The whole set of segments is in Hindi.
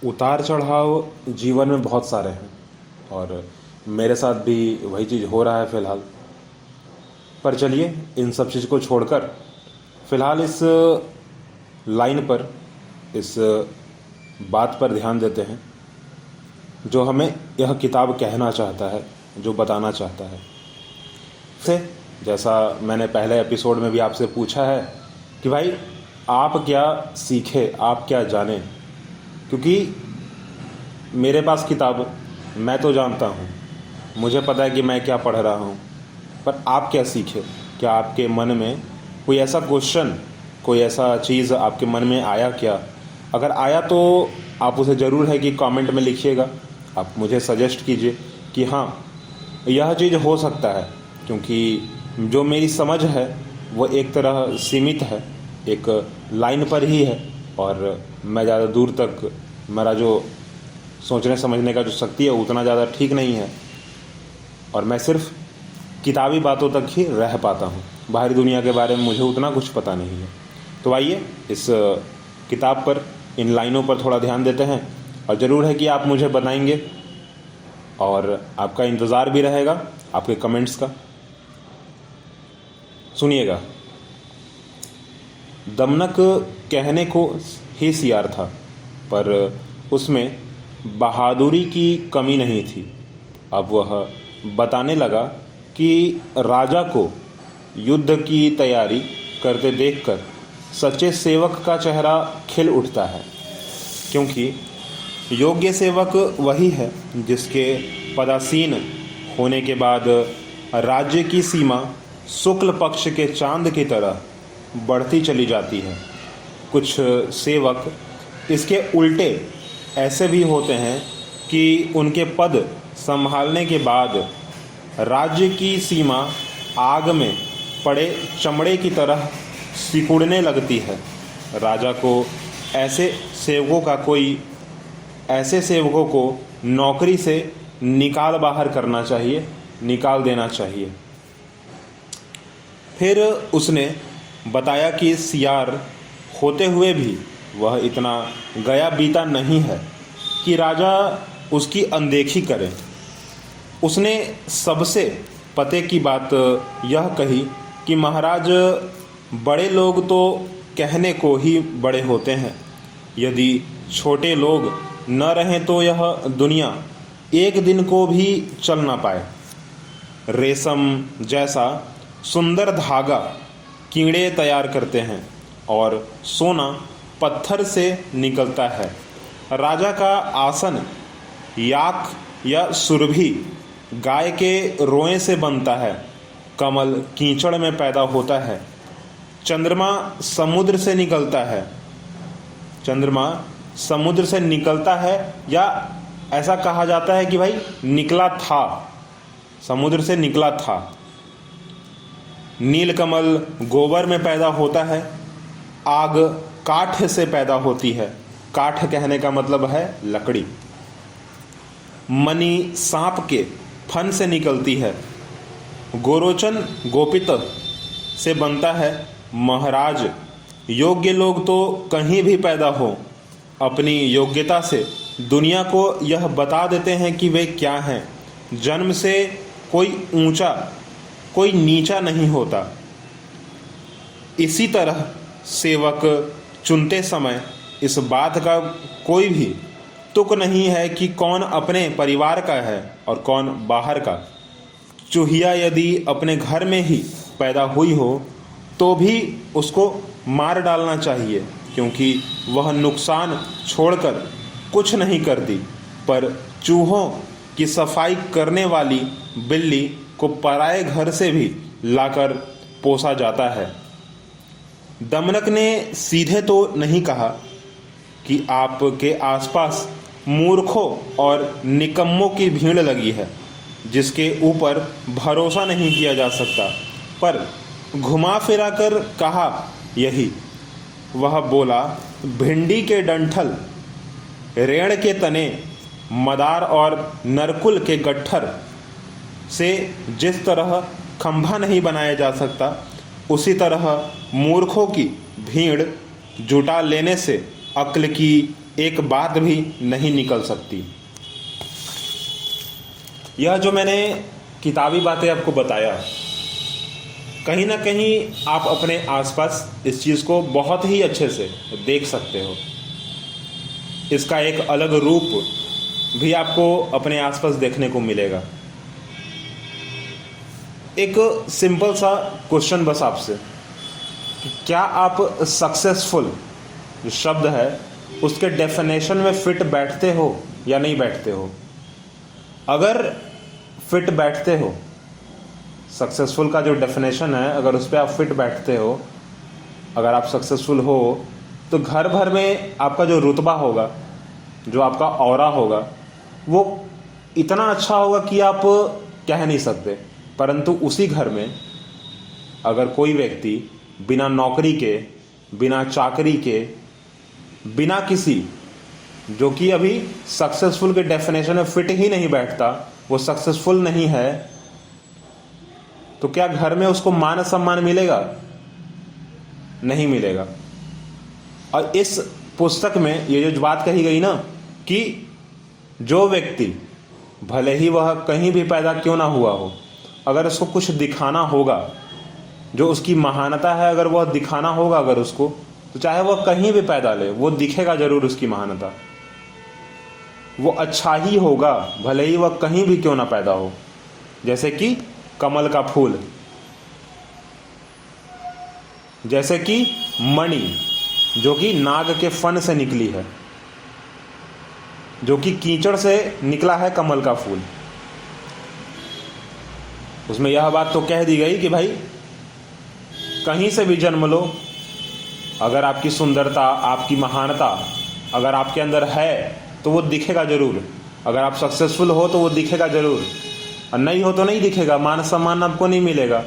उतार चढ़ाव जीवन में बहुत सारे हैं और मेरे साथ भी वही चीज़ हो रहा है फ़िलहाल। पर चलिए इन सब चीज़ को छोड़कर फ़िलहाल इस लाइन पर, इस बात पर ध्यान देते हैं जो हमें यह किताब कहना चाहता है, जो बताना चाहता है। से जैसा मैंने पहले एपिसोड में भी आपसे पूछा है कि भाई आप क्या सीखे, आप क्या जाने, क्योंकि मेरे पास किताब, मैं तो जानता हूँ, मुझे पता है कि मैं क्या पढ़ रहा हूँ, पर आप क्या सीखे? क्या आपके मन में कोई ऐसा क्वेश्चन, कोई ऐसा चीज़ आपके मन में आया क्या? अगर आया तो आप उसे ज़रूर है कि कमेंट में लिखिएगा, आप मुझे सजेस्ट कीजिए कि हाँ यह चीज़ हो सकता है, क्योंकि जो मेरी समझ है वो एक तरह सीमित है, एक लाइन पर ही है और मैं ज़्यादा दूर तक, मेरा जो सोचने समझने का जो शक्ति है उतना ज़्यादा ठीक नहीं है और मैं सिर्फ किताबी बातों तक ही रह पाता हूँ। बाहरी दुनिया के बारे में मुझे उतना कुछ पता नहीं है। तो आइए इस किताब पर, इन लाइनों पर थोड़ा ध्यान देते हैं और ज़रूर है कि आप मुझे बताएंगे और आपका इंतज़ार भी रहेगा आपके कमेंट्स का। सुनिएगा। दमनक कहने को ही सियार था, पर उसमें बहादुरी की कमी नहीं थी। अब वह बताने लगा कि राजा को युद्ध की तैयारी करते देखकर सच्चे सेवक का चेहरा खिल उठता है, क्योंकि योग्य सेवक वही है जिसके पदासीन होने के बाद राज्य की सीमा शुक्ल पक्ष के चांद की तरह बढ़ती चली जाती है। कुछ सेवक इसके उल्टे ऐसे भी होते हैं कि उनके पद संभालने के बाद राज्य की सीमा आग में पड़े चमड़े की तरह सिकुड़ने लगती है। राजा को ऐसे सेवकों को नौकरी से निकाल बाहर करना चाहिए, निकाल देना चाहिए। फिर उसने बताया कि सियार होते हुए भी वह इतना गया बीता नहीं है कि राजा उसकी अनदेखी करे। उसने सबसे पते की बात यह कही कि महाराज, बड़े लोग तो कहने को ही बड़े होते हैं, यदि छोटे लोग न रहें तो यह दुनिया एक दिन को भी चल ना पाए। रेशम जैसा सुंदर धागा कीड़े तैयार करते हैं और सोना पत्थर से निकलता है। राजा का आसन याक या सुरभि गाय के रोए से बनता है। कमल कीचड़ में पैदा होता है। चंद्रमा समुद्र से निकलता है, या ऐसा कहा जाता है कि भाई निकला था, समुद्र से निकला था। नीलकमल गोबर में पैदा होता है। आग काठ से पैदा होती है। काठ कहने का मतलब है लकड़ी। मणि सांप के फन से निकलती है। गोरोचन गोपित से बनता है। महाराज, योग्य लोग तो कहीं भी पैदा हो, अपनी योग्यता से दुनिया को यह बता देते हैं कि वे क्या हैं। जन्म से कोई ऊंचा कोई नीचा नहीं होता। इसी तरह सेवक चुनते समय इस बात का कोई भी तुक नहीं है कि कौन अपने परिवार का है और कौन बाहर का। चूहिया यदि अपने घर में ही पैदा हुई हो तो भी उसको मार डालना चाहिए, क्योंकि वह नुकसान छोड़कर कुछ नहीं करती। पर चूहों की सफाई करने वाली बिल्ली को पराये घर से भी लाकर पोसा जाता है। दमनक ने सीधे तो नहीं कहा कि आपके आसपास मूर्खों और निकम्मों की भीड़ लगी है जिसके ऊपर भरोसा नहीं किया जा सकता, पर घुमा फिरा कर कहा यही। वह बोला, भिंडी के डंठल, रेड़ के तने, मदार और नरकुल के गट्ठर से जिस तरह खंभा नहीं बनाया जा सकता, उसी तरह मूर्खों की भीड़ जुटा लेने से अक्ल की एक बात भी नहीं निकल सकती। यह जो मैंने किताबी बातें आपको बताया, कहीं ना कहीं आप अपने आसपास इस चीज़ को बहुत ही अच्छे से देख सकते हो। इसका एक अलग रूप भी आपको अपने आसपास देखने को मिलेगा। एक सिंपल सा क्वेश्चन बस आपसे, कि क्या आप सक्सेसफुल जो शब्द है उसके डेफिनेशन में फिट बैठते हो या नहीं बैठते हो? अगर फिट बैठते हो, सक्सेसफुल का जो डेफिनेशन है अगर उस पर आप फिट बैठते हो, अगर आप सक्सेसफुल हो, तो घर भर में आपका जो रुतबा होगा, जो आपका ऑरा होगा, वो इतना अच्छा होगा कि आप कह नहीं सकते। परंतु उसी घर में अगर कोई व्यक्ति बिना नौकरी के, बिना चाकरी के, बिना किसी, जो कि अभी सक्सेसफुल के डेफिनेशन में फिट ही नहीं बैठता, वो सक्सेसफुल नहीं है, तो क्या घर में उसको मान सम्मान मिलेगा? नहीं मिलेगा। और इस पुस्तक में ये जो बात कही गई ना, कि जो व्यक्ति भले ही वह कहीं भी पैदा क्यों ना हुआ हो, अगर उसको कुछ दिखाना होगा, जो उसकी महानता है अगर वह दिखाना होगा अगर उसको, तो चाहे वह कहीं भी पैदा ले, वो दिखेगा जरूर उसकी महानता। वो अच्छा ही होगा भले ही वह कहीं भी क्यों ना पैदा हो। जैसे कि कमल का फूल, जैसे कि मणि जो कि नाग के फन से निकली है, जो कि कीचड़ से निकला है कमल का फूल। उसमें यह बात तो कह दी गई कि भाई कहीं से भी जन्म लो, अगर आपकी सुंदरता, आपकी महानता अगर आपके अंदर है तो वो दिखेगा जरूर। अगर आप सक्सेसफुल हो तो वो दिखेगा जरूर, और नहीं हो तो नहीं दिखेगा, मान सम्मान आपको नहीं मिलेगा।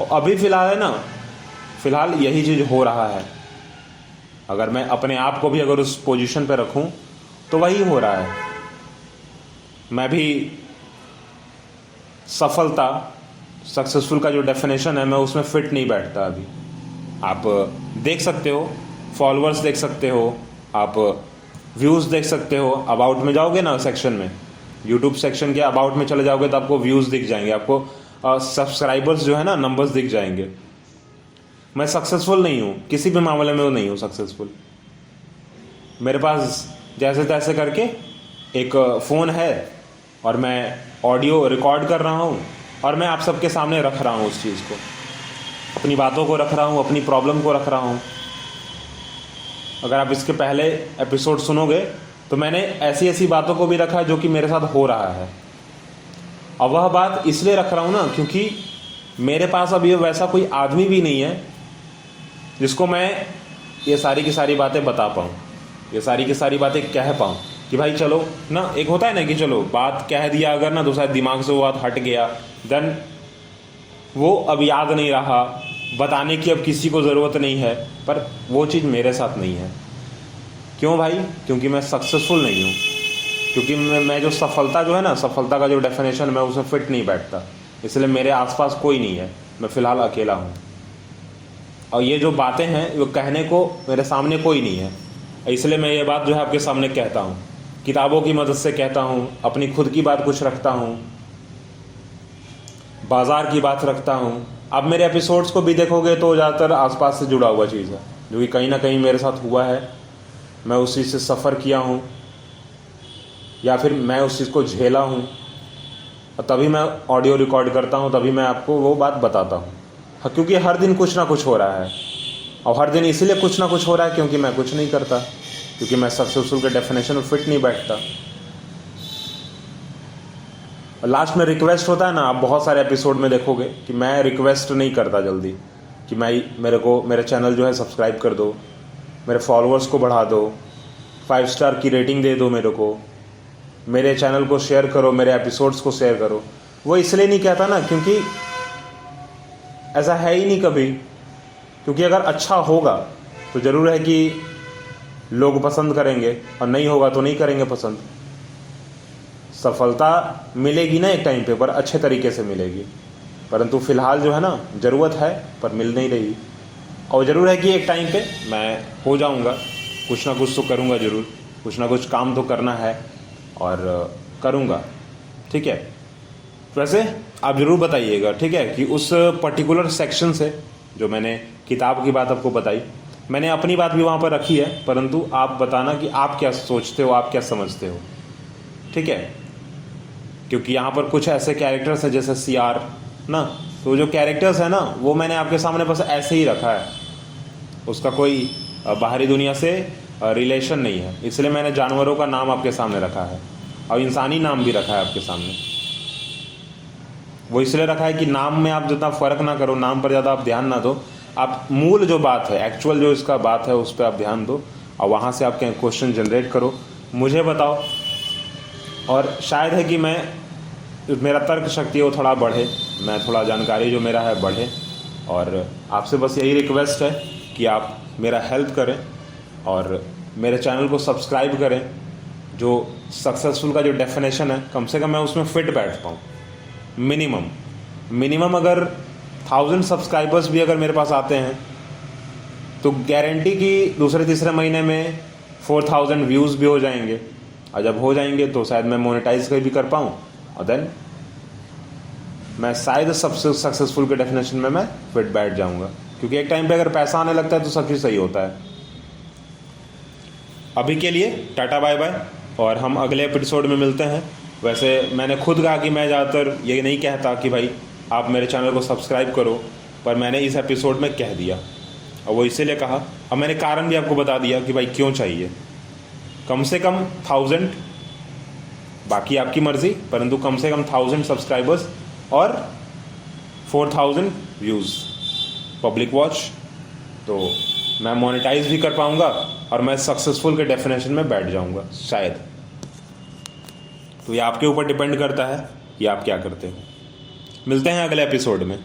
और अभी फिलहाल है ना, फिलहाल यही चीज़ हो रहा है। अगर मैं अपने आप को भी अगर उस पोजीशन पे रखूं तो वही हो रहा है। मैं भी सफलता, सक्सेसफुल का जो डेफिनेशन है, मैं उसमें फिट नहीं बैठता अभी। आप देख सकते हो, फॉलोअर्स देख सकते हो, आप व्यूज़ देख सकते हो। अबाउट में जाओगे ना सेक्शन में, यूट्यूब सेक्शन के अबाउट में चले जाओगे तो आपको व्यूज़ दिख जाएंगे, आपको सब्सक्राइबर्स जो है ना, नंबर्स दिख जाएंगे। मैं सक्सेसफुल नहीं हूँ, किसी भी मामले में वो नहीं हूँ सक्सेसफुल। मेरे पास जैसे तैसे करके एक फ़ोन है और मैं ऑडियो रिकॉर्ड कर रहा हूँ और मैं आप सबके सामने रख रहा हूँ उस चीज़ को, अपनी बातों को रख रहा हूँ, अपनी प्रॉब्लम को रख रहा हूँ। अगर आप इसके पहले एपिसोड सुनोगे तो मैंने ऐसी ऐसी बातों को भी रखा है जो कि मेरे साथ हो रहा है। और वह बात इसलिए रख रहा हूँ ना, क्योंकि मेरे पास अब ये वैसा कोई आदमी भी नहीं है जिसको मैं ये सारी की सारी बातें बता पाऊँ, ये सारी की सारी बातें कह पाऊँ कि भाई चलो ना। एक होता है ना कि चलो बात कह दिया अगर ना, तो शायद दिमाग से वो बात हट गया, देन वो अब याद नहीं रहा, बताने की अब किसी को ज़रूरत नहीं है। पर वो चीज़ मेरे साथ नहीं है। क्यों भाई? क्योंकि मैं सक्सेसफुल नहीं हूँ, क्योंकि मैं जो सफलता जो है ना, सफलता का जो डेफिनेशन, मैं उसमें फिट नहीं बैठता। इसलिए मेरे आसपास कोई नहीं है, मैं फ़िलहाल अकेला हूँ। और ये जो बातें हैं वो कहने को मेरे सामने कोई नहीं है, इसलिए मैं ये बात जो है आपके सामने कहता हूँ। किताबों की मदद से कहता हूँ, अपनी खुद की बात कुछ रखता हूँ, बाज़ार की बात रखता हूँ। अब मेरे एपिसोड्स को भी देखोगे तो ज़्यादातर आसपास से जुड़ा हुआ चीज़ है, जो कि कहीं ना कहीं मेरे साथ हुआ है, मैं उस चीज़ से सफ़र किया हूँ या फिर मैं उस चीज़ को झेला हूँ, और तभी मैं ऑडियो रिकॉर्ड करता हूँ, तभी मैं आपको वो बात बताता हूँ। क्योंकि हर दिन कुछ ना कुछ हो रहा है, और हर दिन इसलिए कुछ ना कुछ हो रहा है क्योंकि मैं कुछ नहीं करता, क्योंकि मैं सक्सेसफुल के डेफिनेशन में फिट नहीं बैठता। लास्ट में रिक्वेस्ट होता है ना, आप बहुत सारे एपिसोड में देखोगे कि मैं रिक्वेस्ट नहीं करता जल्दी कि मेरे चैनल जो है सब्सक्राइब कर दो, मेरे फॉलोअर्स को बढ़ा दो, 5 स्टार की रेटिंग दे दो मेरे को, मेरे चैनल को शेयर करो, मेरे एपिसोड्स को शेयर करो। वो इसलिए नहीं कहता ना क्योंकि ऐसा है ही नहीं कभी। क्योंकि अगर अच्छा होगा तो ज़रूर है कि लोग पसंद करेंगे, और नहीं होगा तो नहीं करेंगे पसंद। सफलता मिलेगी ना एक टाइम पे, पर अच्छे तरीके से मिलेगी। परंतु फ़िलहाल जो है ना, ज़रूरत है पर मिल नहीं रही। और ज़रूर है कि एक टाइम पे मैं हो जाऊंगा, कुछ ना कुछ तो करूंगा ज़रूर, कुछ ना कुछ काम तो करना है और करूंगा। ठीक है, वैसे आप ज़रूर बताइएगा, ठीक है, कि उस पर्टिकुलर सेक्शन से जो मैंने किताब की बात आपको बताई, मैंने अपनी बात भी वहाँ पर रखी है, परंतु आप बताना कि आप क्या सोचते हो, आप क्या समझते हो। ठीक है, क्योंकि यहाँ पर कुछ ऐसे कैरेक्टर्स हैं जैसे CR ना, तो जो कैरेक्टर्स है ना वो मैंने आपके सामने बस ऐसे ही रखा है, उसका कोई बाहरी दुनिया से रिलेशन नहीं है, इसलिए मैंने जानवरों का नाम आपके सामने रखा है और इंसानी नाम भी रखा है आपके सामने। वो इसलिए रखा है कि नाम में आप जितना फ़र्क ना करो, नाम पर ज़्यादा आप ध्यान ना दो, आप मूल जो बात है, एक्चुअल जो इसका बात है उस पर आप ध्यान दो और वहाँ से आप क्वेश्चन जनरेट करो, मुझे बताओ। और शायद है कि मेरा तर्क शक्ति वो थोड़ा बढ़े, मैं थोड़ा जानकारी जो मेरा है बढ़े, और आपसे बस यही रिक्वेस्ट है कि आप मेरा हेल्प करें और मेरे चैनल को सब्सक्राइब करें। जो सक्सेसफुल का जो डेफिनेशन है, कम से कम मैं उसमें फिट बैठ पाऊँ। मिनिमम अगर 1000 सब्सक्राइबर्स भी अगर मेरे पास आते हैं तो गारंटी कि दूसरे तीसरे महीने में 4000 व्यूज़ भी हो जाएंगे, और जब हो जाएंगे तो शायद मैं मोनेटाइज भी कर पाऊँ, और देन मैं शायद सबसे सक्सेसफुल के डेफिनेशन में मैं फिट बैठ जाऊंगा, क्योंकि एक टाइम पे अगर पैसा आने लगता है तो सब चीज़ सही होता है। अभी के लिए टाटा बाय बाय, और हम अगले एपिसोड में मिलते हैं। वैसे मैंने खुद कहा कि मैं ज़्यादातर ये नहीं कहता कि भाई आप मेरे चैनल को सब्सक्राइब करो, पर मैंने इस एपिसोड में कह दिया, और वो इसीलिए कहा, और मैंने कारण भी आपको बता दिया कि भाई क्यों चाहिए। कम से कम 1000, बाकी आपकी मर्ज़ी, परंतु कम से कम 1000 सब्सक्राइबर्स और 4000 व्यूज़ पब्लिक वॉच, तो मैं मोनेटाइज भी कर पाऊँगा और मैं सक्सेसफुल के डेफिनेशन में बैठ जाऊँगा शायद। तो ये आपके ऊपर डिपेंड करता है कि आप क्या करते हो। मिलते हैं अगले एपिसोड में।